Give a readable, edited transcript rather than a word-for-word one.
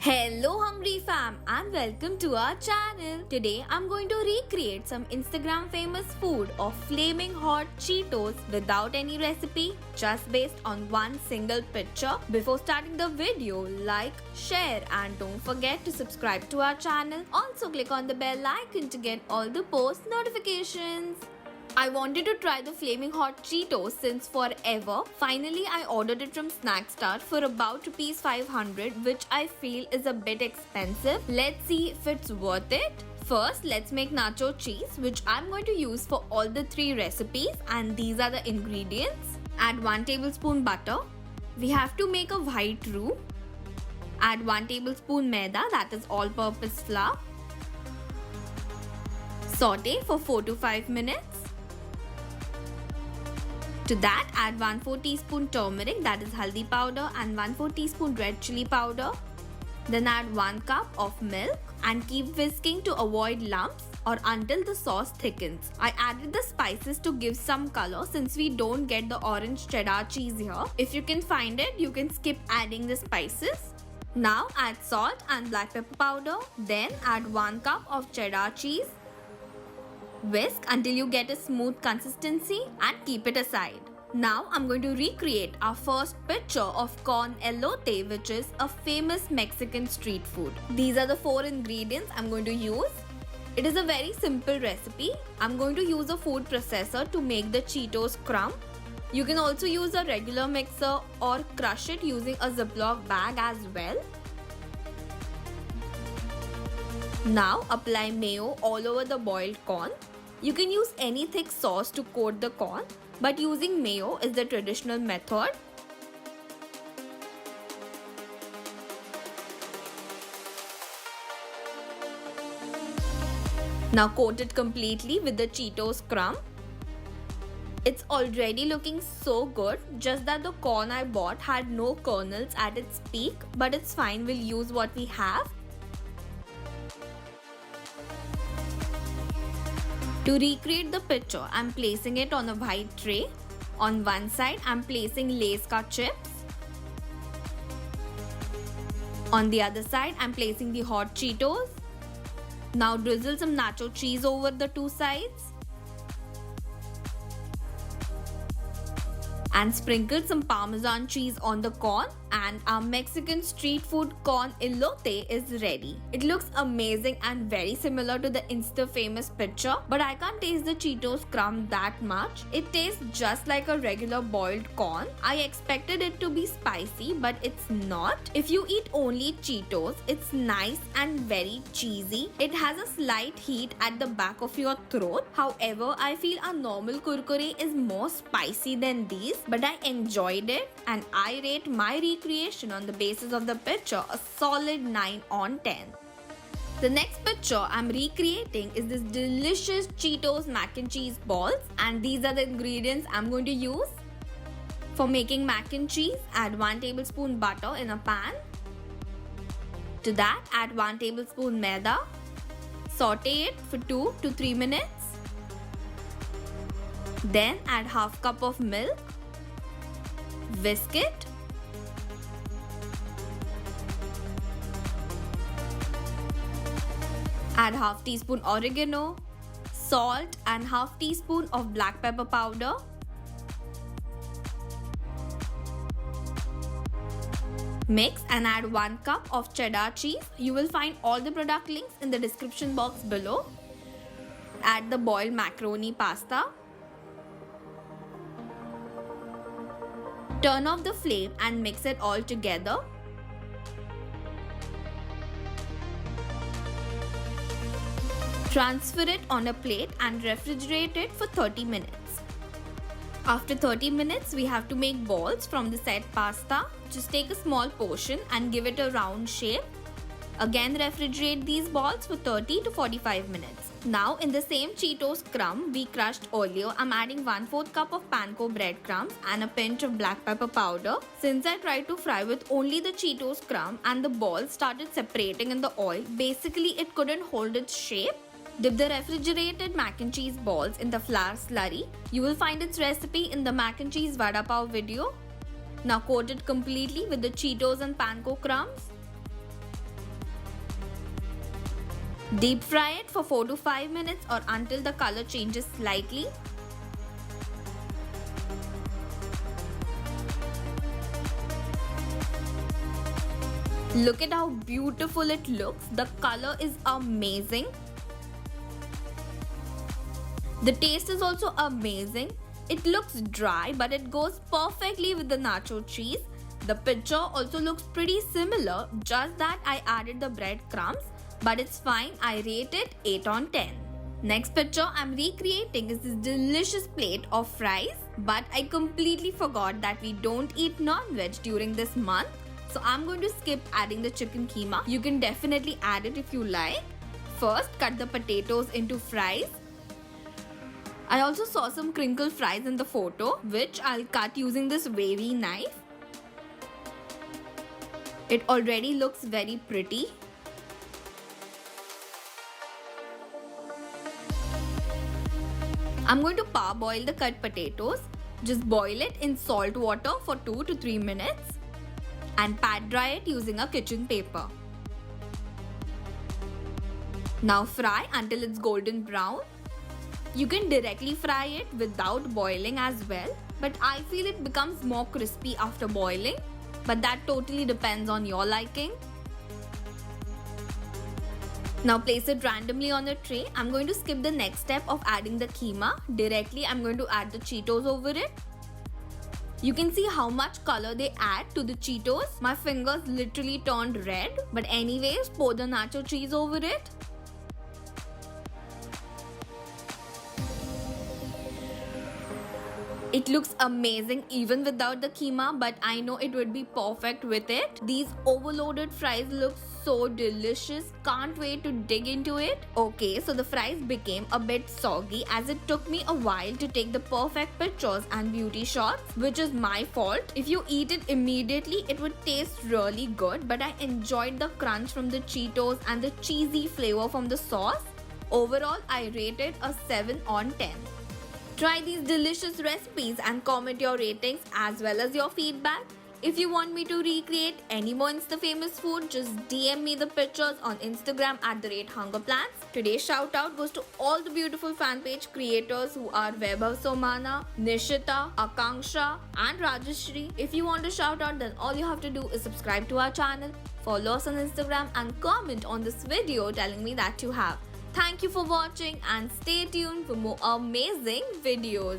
Hello hungry fam and welcome to our channel. Today I'm going to recreate some Instagram famous food of flaming hot Cheetos without any recipe, just based on one single picture. Before starting the video, like, share and don't forget to subscribe to our channel. Also click on the bell icon to get all the post notifications. I wanted to try the flaming hot Cheetos since forever. Finally, I ordered it from Snackstar for about Rs 500, which I feel is a bit expensive. Let's see if it's worth it. First, let's make nacho cheese, which I'm going to use for all the three recipes, and these are the ingredients. Add 1 tablespoon butter. We have to make a white roux. Add 1 tablespoon maida, that is all-purpose flour. Saute for 4 to 5 minutes. To that, add 1/4 teaspoon turmeric, that is haldi powder, and 1/4 teaspoon red chili powder. Then add 1 cup of milk and keep whisking to avoid lumps or until the sauce thickens. I added the spices to give some color since we don't get the orange cheddar cheese here. If you can find it, you can skip adding the spices. Now add salt and black pepper powder. Then add 1 cup of cheddar cheese. Whisk until you get a smooth consistency and keep it aside. Now I'm going to recreate our first picture of corn elote, which is a famous Mexican street food. These are the 4 ingredients I'm going to use. It is a very simple recipe. I'm going to use a food processor to make the Cheetos crumb. You can also use a regular mixer or crush it using a Ziploc bag as well. Now apply mayo all over the boiled corn. You can use any thick sauce to coat the corn, but using mayo is the traditional method. Now coat it completely with the Cheetos crumb. It's already looking so good, just that the corn I bought had no kernels at its peak, but it's fine, we'll use what we have. To recreate the picture, I'm placing it on a white tray. On one side, I'm placing Lay's ka chips. On the other side, I'm placing the hot Cheetos. Now drizzle some nacho cheese over the 2 sides. And sprinkle some Parmesan cheese on the corn, and our Mexican street food corn elote is ready. It looks amazing and very similar to the Insta famous picture, but I can't taste the Cheetos crumb that much. It tastes just like a regular boiled corn. I expected it to be spicy, but it's not. If you eat only Cheetos, it's nice and very cheesy. It has a slight heat at the back of your throat. However, I feel a normal kurkure is more spicy than these, but I enjoyed it and I rate my recreation on the basis of the picture a solid 9 on 10. The next picture I'm recreating is this delicious Cheetos mac and cheese balls, and these are the ingredients I'm going to use. For making mac and cheese, add 1 tablespoon butter in a pan. To that, add 1 tablespoon maida. Saute it for 2 to 3 minutes. Then add half cup of milk. Whisk it. Add half teaspoon oregano, salt and half teaspoon of black pepper powder. Mix and add 1 cup of cheddar cheese. You will find all the product links in the description box below. Add the boiled macaroni pasta. Turn off the flame and mix it all together. Transfer it on a plate and refrigerate it for 30 minutes. After 30 minutes, we have to make balls from the said pasta. Just take a small portion and give it a round shape. Again, refrigerate these balls for 30 to 45 minutes. Now, in the same Cheetos crumb we crushed earlier, I'm adding 1/4 cup of panko breadcrumbs and a pinch of black pepper powder. Since I tried to fry with only the Cheetos crumb and the balls started separating in the oil, basically it couldn't hold its shape. Dip the refrigerated mac and cheese balls in the flour slurry. You will find its recipe in the mac and cheese vada pav video. Now coat it completely with the Cheetos and panko crumbs. Deep fry it for 4 to 5 minutes or until the color changes slightly. Look at how beautiful it looks. The color is amazing. The taste is also amazing. It looks dry, but it goes perfectly with the nacho cheese. The picture also looks pretty similar, just that I added the breadcrumbs, but it's fine. I rate it 8 on 10. Next picture I'm recreating is this delicious plate of fries, but I completely forgot that we don't eat non-veg during this month. So I'm going to skip adding the chicken keema. You can definitely add it if you like. First, cut the potatoes into fries. I also saw some crinkle fries in the photo, which I'll cut using this wavy knife. It already looks very pretty. I'm going to parboil the cut potatoes. Just boil it in salt water for 2 to 3 minutes and pat dry it using a kitchen paper. Now fry until it's golden brown. You can directly fry it without boiling as well, but I feel it becomes more crispy after boiling, but that totally depends on your liking. Now place it randomly on a tray. I'm going to skip the next step of adding the keema. Directly I'm going to add the Cheetos over it. You can see how much color they add to the Cheetos. My fingers literally turned red, but anyways, pour the nacho cheese over it. It looks amazing even without the keema, but I know it would be perfect with it. These overloaded fries look so delicious. Can't wait to dig into it. Okay, so the fries became a bit soggy as it took me a while to take the perfect pictures and beauty shots, which is my fault. If you eat it immediately, it would taste really good, but I enjoyed the crunch from the Cheetos and the cheesy flavor from the sauce. Overall, I rated a 7 on 10. Try these delicious recipes and comment your ratings as well as your feedback. If you want me to recreate any more Insta-famous food, just DM me the pictures on Instagram @HungerPlans. Today's shout out goes to all the beautiful fan page creators who are Vaibhav Somana, Nishita, Akanksha and Rajashri. If you want to shout out, then all you have to do is subscribe to our channel, follow us on Instagram and comment on this video telling me that you have. Thank you for watching and stay tuned for more amazing videos.